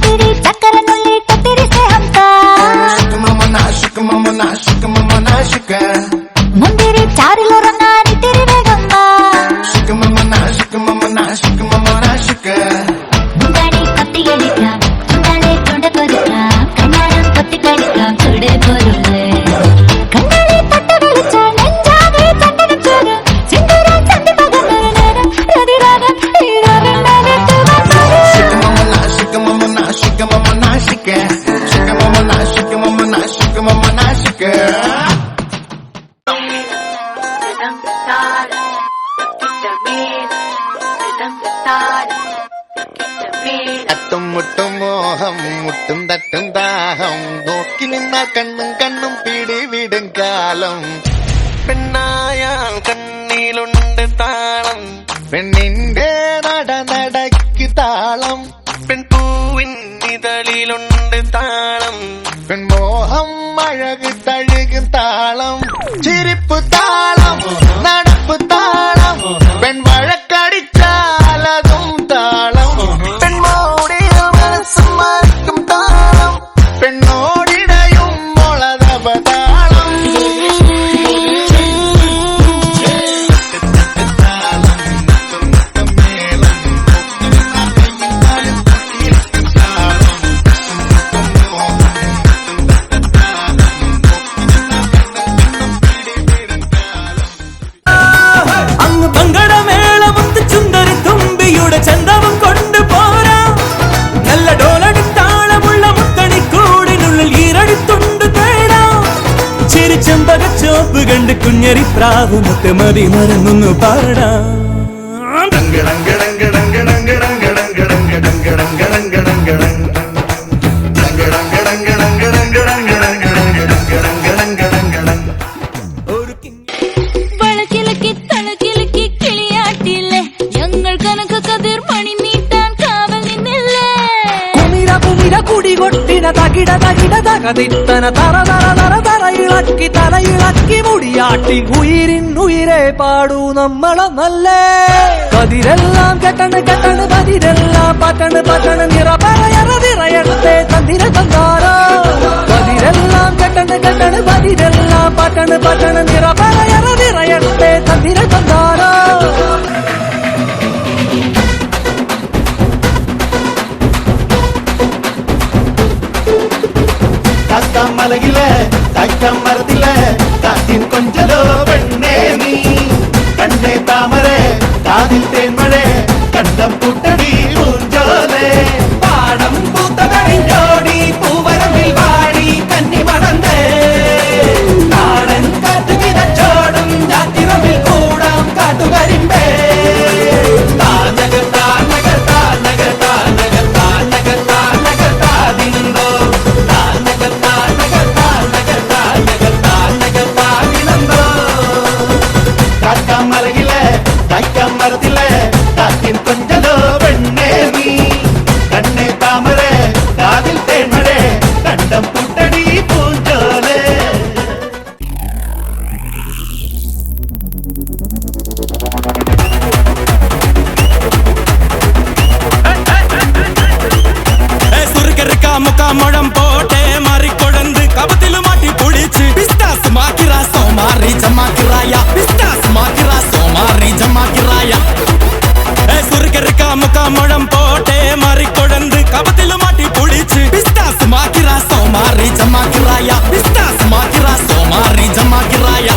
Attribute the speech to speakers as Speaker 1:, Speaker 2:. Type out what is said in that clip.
Speaker 1: तेरी चक्कर नुल्ली तेरी से हमका मुंदिरी चारिलो रंगानी तेरी वेगम्मा मुंगानी कत्ति गडिक्काम मुंगाले तोंड कोरुक्काम कन्यारम कत्ति कडिक्काम चूडे पोरुल्ले कन्नाले तट्ट विलिच्चा नेंजागे चट्टन चोरु सिंदूरम तंदि पगन्नोरु नेरम रदि रागम ई रागम नाले
Speaker 2: അട്ടും മുട്ടും മോഹം മുട്ടും തട്ടും ദാഹം നോക്കി നിന്നാൽ കണ്ണും കണ്ണും പിടിവിടും കാലം പെണ്ണായാൽ കണ്ണിലുണ്ട് താളം പെണ്ണിന്റെ നടക്ക് താളം പെൺപൂവിൻ ഇതളിലുണ്ട് താളം പെൺമോഹം അഴക് തഴുകും താളം ചിരിപ്പ് താളം നടപ്പ് താളം പെൺവഴക്കടിച്ചാലതും താളം പെൺമോടിയ മനസ്സും മറക്കും താളം പെണ്ണോടിടയും മുളതപതാളം
Speaker 3: ചന്തവും കൊണ്ടുപോരാ നല്ല ഡോലടിത്താളമുള്ള മുത്തണിക്കൂടിനുള്ളിൽ ഈരടിത്തുണ്ട് തേടാം ചിരിച്ചമ്പകച്ചോപ്പ് കണ്ട് കുഞ്ഞരിപ്രാവ് മുത്തമതി മറന്നൊന്നു പാടാം കുടികൊട്ടിന തകിട തകിട തകതിത്തന തറ തറ തറ തറയിളക്കി തലയിളക്കി മുടിയാട്ടി ഉയിരിനുയിരെ പാടൂ നമ്മളെ നല്ലേ കതിരെല്ലാം കെട്ടണ് കെട്ടണ് പതിരെല്ലാം പറ്റണ് പറ്റണ് നിറ പറയറതിറയത്തെ തന്തിര തന്താരോ കതിരെല്ലാം കെട്ടണ് കെട്ടണ് പതിരെല്ലാം പറ്റണ് പറ്റണ് നിറ പറയറതിറയത്തെ തന്തിര തന്താരോ
Speaker 4: മലകിലെ തക്കം മരത്തിലെ കാറ്റിൻ കൊഞ്ചലോ പെണ്ണേ നീ കണ്ണേ താമരെ കാതിൽ തേന്മഴേ കണ്ടം കൂട്ടടി പൂഞ്ചോലെ പാടം പൂത്ത കഴിഞ്ഞോടി പൂവരമ്പിൽ വാടി കന്നി മടന്നേ നാടൻ കാറ്റു കിതച്ചോടും ജാത്തിറമ്പിൽ കൂടാം കാട്ടുകരിമ്പേ താനകർ താനകർ താനകർ താനകർ താനകർ താനകർ താതിന്തോ മലകിലെ തക്കം മരത്തിലെ കാറ്റിൻ കൊഞ്ചലോ പെണ്ണേ നീ കണ്ണേ താമരെ കാതിൽ തേന്മഴേ കണ്ടം കൂട്ടടി പൂഞ്ചോലെ
Speaker 3: മുഖം പോട്ടെ മാറിക്കൊടന്ത് കപത്തില് മാറ്റി പൊളിച്ച് ബിസ്താസ് മാക്കിറാ സോമാറി ജമാക്കിറായ ബിസ്താസ് മാക്കിറാ സോമാറി ജമാക്കിറായ മുഖം പോട്ടെ മാറിക്കൊടന്ത് കപത്തില് മാറ്റി പൊളിച്ച് ബിസ്താസ് മാക്കിറാ സോമാറി ജമാക്കിറായ ബിസ്താസ് മാക്കിറാ സോമാറി ജമാക്കിറായ